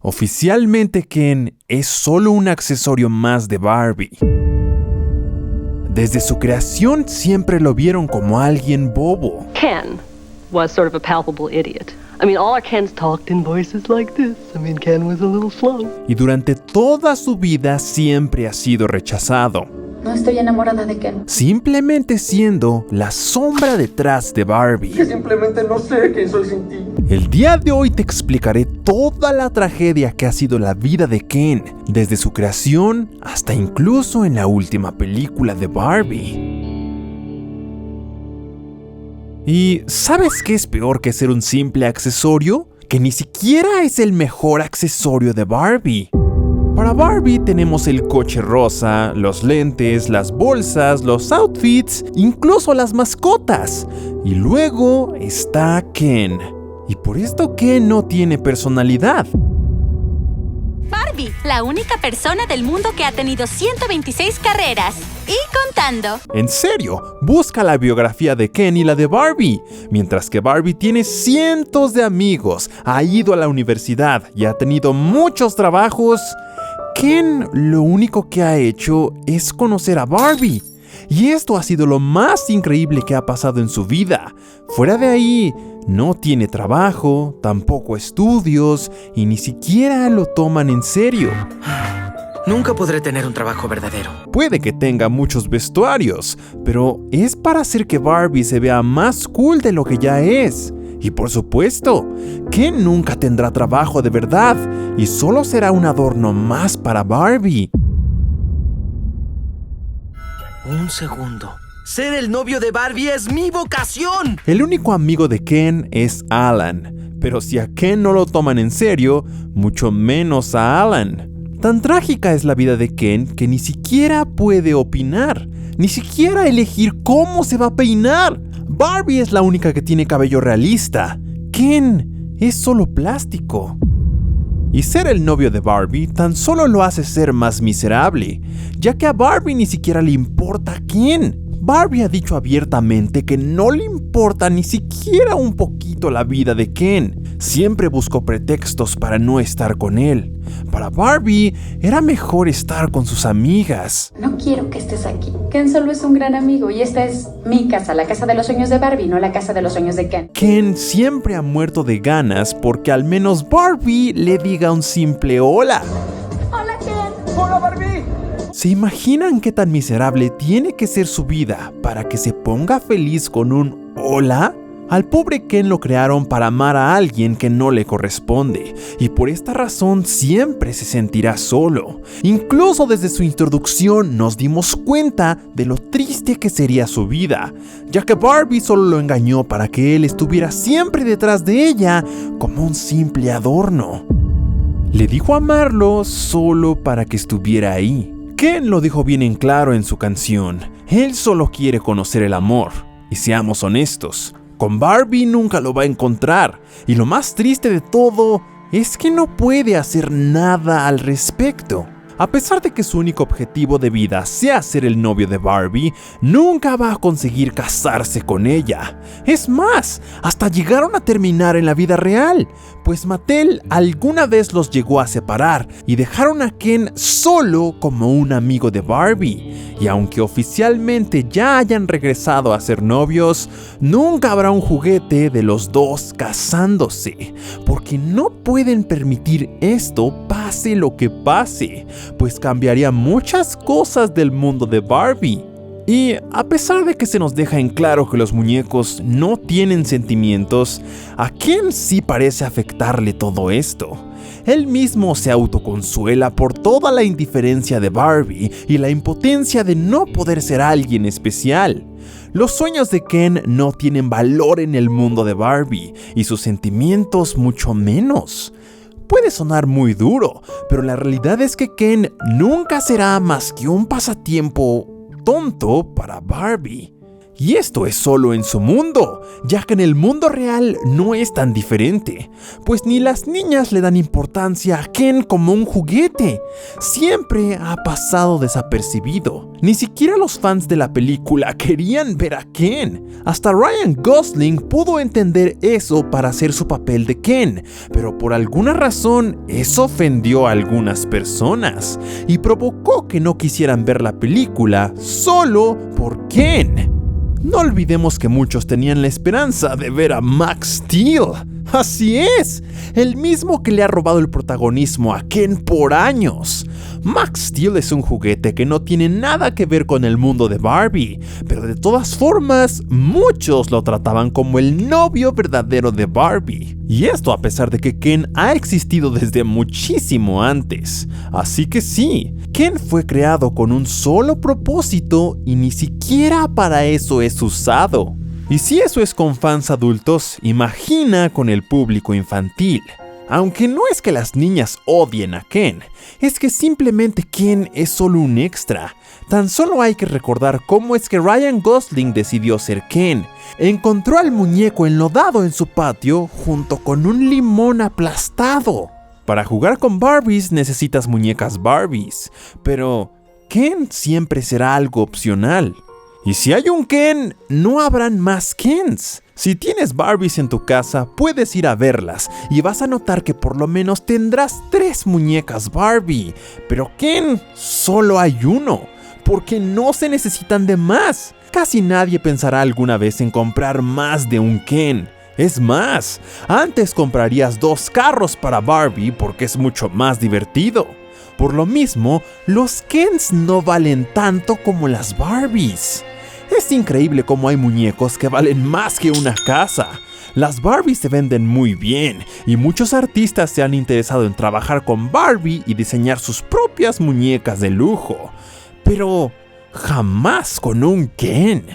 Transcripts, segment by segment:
Oficialmente Ken es solo un accesorio más de Barbie. Desde su creación siempre lo vieron como alguien bobo. Ken was sort of a palpable idiot. All our Kens talked in voices like this. Ken was a little slow. Y durante toda su vida siempre ha sido rechazado. No estoy enamorada de Ken. Simplemente siendo la sombra detrás de Barbie. Que simplemente no sé quién soy sin ti. El día de hoy te explicaré toda la tragedia que ha sido la vida de Ken, desde su creación hasta incluso en la última película de Barbie. ¿Y sabes qué es peor que ser un simple accesorio? Que ni siquiera es el mejor accesorio de Barbie. Para Barbie tenemos el coche rosa, los lentes, las bolsas, los outfits, incluso las mascotas. Y luego está Ken. Y por esto Ken no tiene personalidad. Barbie, la única persona del mundo que ha tenido 126 carreras. Y contando. En serio, busca la biografía de Ken y la de Barbie. Mientras que Barbie tiene cientos de amigos, ha ido a la universidad y ha tenido muchos trabajos, Ken lo único que ha hecho es conocer a Barbie. Y esto ha sido lo más increíble que ha pasado en su vida. Fuera de ahí, no tiene trabajo, tampoco estudios y ni siquiera lo toman en serio. Nunca podré tener un trabajo verdadero. Puede que tenga muchos vestuarios, pero es para hacer que Barbie se vea más cool de lo que ya es. Y por supuesto, Ken nunca tendrá trabajo de verdad y solo será un adorno más para Barbie. Un segundo. Ser el novio de Barbie es mi vocación. El único amigo de Ken es Alan, pero si a Ken no lo toman en serio, mucho menos a Alan. Tan trágica es la vida de Ken que ni siquiera puede opinar, ni siquiera elegir cómo se va a peinar. Barbie es la única que tiene cabello realista. Ken es solo plástico. Y ser el novio de Barbie tan solo lo hace ser más miserable, ya que a Barbie ni siquiera le importa Ken. Barbie ha dicho abiertamente que no le importa ni siquiera un poquito la vida de Ken. Siempre buscó pretextos para no estar con él. Para Barbie, era mejor estar con sus amigas. No quiero que estés aquí. Ken solo es un gran amigo y esta es mi casa, la casa de los sueños de Barbie, no la casa de los sueños de Ken. Ken siempre ha muerto de ganas porque al menos Barbie le diga un simple hola. Hola, Ken. ¡Hola, Barbie! ¿Se imaginan qué tan miserable tiene que ser su vida para que se ponga feliz con un hola? Al pobre Ken lo crearon para amar a alguien que no le corresponde, y por esta razón siempre se sentirá solo. Incluso desde su introducción nos dimos cuenta de lo triste que sería su vida, ya que Barbie solo lo engañó para que él estuviera siempre detrás de ella como un simple adorno. Le dijo amarlo solo para que estuviera ahí. Ken lo dijo bien en claro en su canción. Él solo quiere conocer el amor. Y seamos honestos, con Barbie nunca lo va a encontrar. Y lo más triste de todo es que no puede hacer nada al respecto. A pesar de que su único objetivo de vida sea ser el novio de Barbie, nunca va a conseguir casarse con ella. Es más, hasta llegaron a terminar en la vida real, pues Mattel alguna vez los llegó a separar y dejaron a Ken solo como un amigo de Barbie. Y aunque oficialmente ya hayan regresado a ser novios, nunca habrá un juguete de los dos casándose, porque no pueden permitir esto pase lo que pase, pues cambiaría muchas cosas del mundo de Barbie. Y a pesar de que se nos deja en claro que los muñecos no tienen sentimientos, ¿a Ken sí parece afectarle todo esto? Él mismo se autoconsuela por toda la indiferencia de Barbie y la impotencia de no poder ser alguien especial. Los sueños de Ken no tienen valor en el mundo de Barbie y sus sentimientos mucho menos. Puede sonar muy duro, pero la realidad es que Ken nunca será más que un pasatiempo tonto para Barbie. Y esto es solo en su mundo, ya que en el mundo real no es tan diferente, pues ni las niñas le dan importancia a Ken como un juguete. Siempre ha pasado desapercibido. Ni siquiera los fans de la película querían ver a Ken. Hasta Ryan Gosling pudo entender eso para hacer su papel de Ken, pero por alguna razón eso ofendió a algunas personas y provocó que no quisieran ver la película solo por Ken. No olvidemos que muchos tenían la esperanza de ver a Max Steel. Así es, el mismo que le ha robado el protagonismo a Ken por años. Max Steel es un juguete que no tiene nada que ver con el mundo de Barbie, pero de todas formas, muchos lo trataban como el novio verdadero de Barbie. Y esto a pesar de que Ken ha existido desde muchísimo antes. Así que sí, Ken fue creado con un solo propósito y ni siquiera para eso es usado. Y si eso es con fans adultos, imagina con el público infantil. Aunque no es que las niñas odien a Ken, es que simplemente Ken es solo un extra. Tan solo hay que recordar cómo es que Ryan Gosling decidió ser Ken. Encontró al muñeco enlodado en su patio junto con un limón aplastado. Para jugar con Barbies necesitas muñecas Barbies, pero Ken siempre será algo opcional. Y si hay un Ken, no habrán más Kens. Si tienes Barbies en tu casa, puedes ir a verlas y vas a notar que por lo menos tendrás 3 muñecas Barbie. Pero Ken, solo hay uno, porque no se necesitan de más. Casi nadie pensará alguna vez en comprar más de un Ken. Es más, antes comprarías 2 carros para Barbie porque es mucho más divertido. Por lo mismo, los Kens no valen tanto como las Barbies. Es increíble cómo hay muñecos que valen más que una casa. Las Barbies se venden muy bien y muchos artistas se han interesado en trabajar con Barbie y diseñar sus propias muñecas de lujo. Pero jamás con un Ken.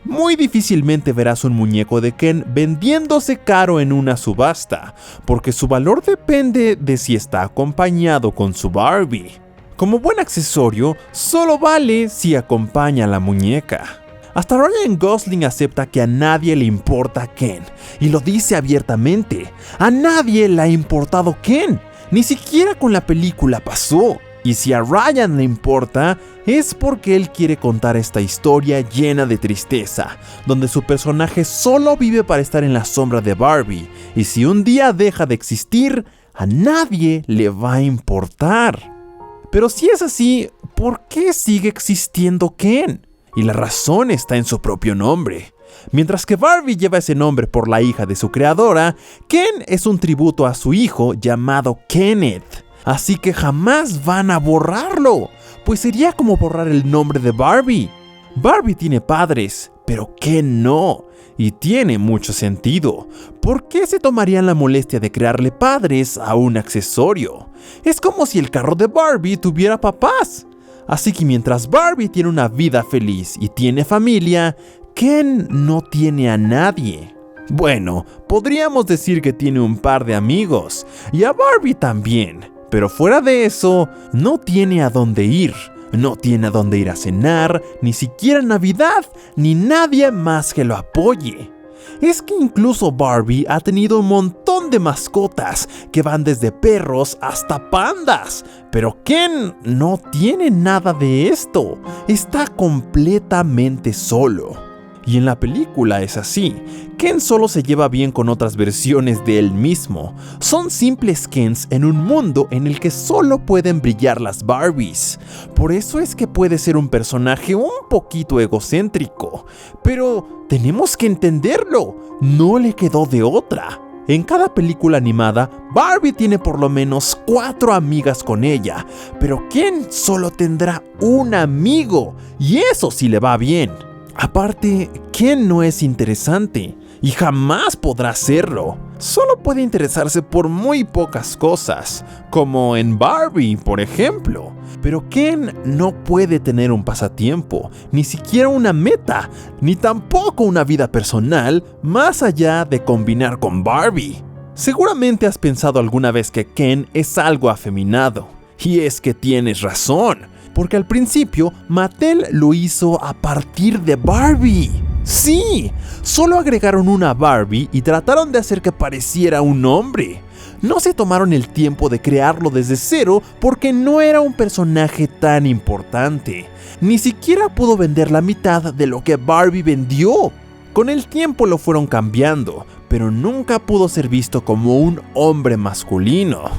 Muy difícilmente verás un muñeco de Ken vendiéndose caro en una subasta, porque su valor depende de si está acompañado con su Barbie. Como buen accesorio, solo vale si acompaña a la muñeca. Hasta Ryan Gosling acepta que a nadie le importa Ken, y lo dice abiertamente. A nadie le ha importado Ken, ni siquiera con la película pasó. Y si a Ryan le importa, es porque él quiere contar esta historia llena de tristeza, donde su personaje solo vive para estar en la sombra de Barbie, y si un día deja de existir, a nadie le va a importar. Pero si es así, ¿por qué sigue existiendo Ken? Y la razón está en su propio nombre. Mientras que Barbie lleva ese nombre por la hija de su creadora, Ken es un tributo a su hijo llamado Kenneth. Así que jamás van a borrarlo, pues sería como borrar el nombre de Barbie. Barbie tiene padres, pero Ken no, y tiene mucho sentido. ¿Por qué se tomarían la molestia de crearle padres a un accesorio? Es como si el carro de Barbie tuviera papás. Así que mientras Barbie tiene una vida feliz y tiene familia, Ken no tiene a nadie. Bueno, podríamos decir que tiene un par de amigos, y a Barbie también. Pero fuera de eso, no tiene a dónde ir. No tiene a dónde ir a cenar, ni siquiera Navidad, ni nadie más que lo apoye. Es que incluso Barbie ha tenido un montón de mascotas que van desde perros hasta pandas. Pero Ken no tiene nada de esto. Está completamente solo. Y en la película es así. Ken solo se lleva bien con otras versiones de él mismo. Son simples Kens en un mundo en el que solo pueden brillar las Barbies. Por eso es que puede ser un personaje un poquito egocéntrico. Pero tenemos que entenderlo. No le quedó de otra. En cada película animada, Barbie tiene por lo menos 4 amigas con ella. Pero Ken solo tendrá un amigo. Y eso sí le va bien. Aparte, Ken no es interesante y jamás podrá serlo. Solo puede interesarse por muy pocas cosas, como en Barbie, por ejemplo. Pero Ken no puede tener un pasatiempo, ni siquiera una meta, ni tampoco una vida personal más allá de combinar con Barbie. Seguramente has pensado alguna vez que Ken es algo afeminado, y es que tienes razón. Porque al principio Mattel lo hizo a partir de Barbie. Sí, solo agregaron una Barbie y trataron de hacer que pareciera un hombre. No se tomaron el tiempo de crearlo desde cero porque no era un personaje tan importante. Ni siquiera pudo vender la mitad de lo que Barbie vendió. Con el tiempo lo fueron cambiando, pero nunca pudo ser visto como un hombre masculino.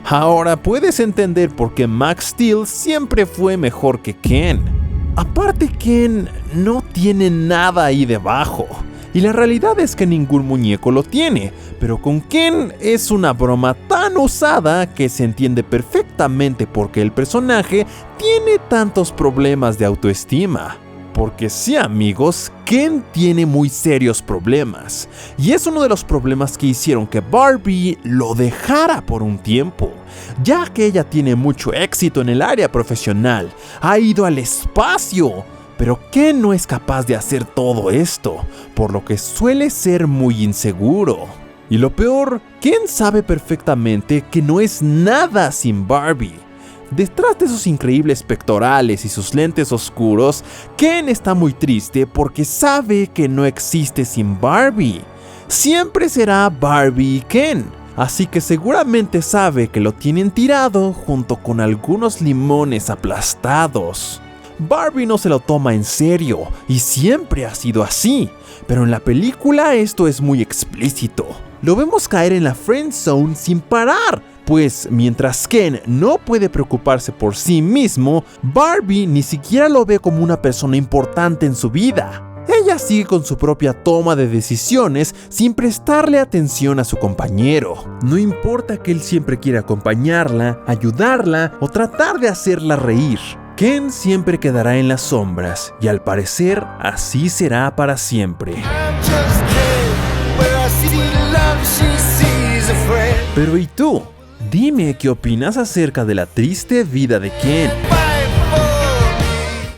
Ahora puedes entender por qué Max Steel siempre fue mejor que Ken. Aparte, Ken no tiene nada ahí debajo. Y la realidad es que ningún muñeco lo tiene, pero con Ken es una broma tan usada que se entiende perfectamente por qué el personaje tiene tantos problemas de autoestima. Porque sí, amigos, Ken tiene muy serios problemas. Y es uno de los problemas que hicieron que Barbie lo dejara por un tiempo. Ya que ella tiene mucho éxito en el área profesional, ha ido al espacio. Pero Ken no es capaz de hacer todo esto, por lo que suele ser muy inseguro. Y lo peor, Ken sabe perfectamente que no es nada sin Barbie. Detrás de sus increíbles pectorales y sus lentes oscuros, Ken está muy triste porque sabe que no existe sin Barbie. Siempre será Barbie y Ken, así que seguramente sabe que lo tienen tirado junto con algunos limones aplastados. Barbie no se lo toma en serio y siempre ha sido así, pero en la película esto es muy explícito. Lo vemos caer en la friend zone sin parar, pues mientras Ken no puede preocuparse por sí mismo, Barbie ni siquiera lo ve como una persona importante en su vida. Ella sigue con su propia toma de decisiones sin prestarle atención a su compañero. No importa que él siempre quiera acompañarla, ayudarla o tratar de hacerla reír. Ken siempre quedará en las sombras y al parecer así será para siempre. Pero ¿y tú? Dime qué opinas acerca de la triste vida de Ken.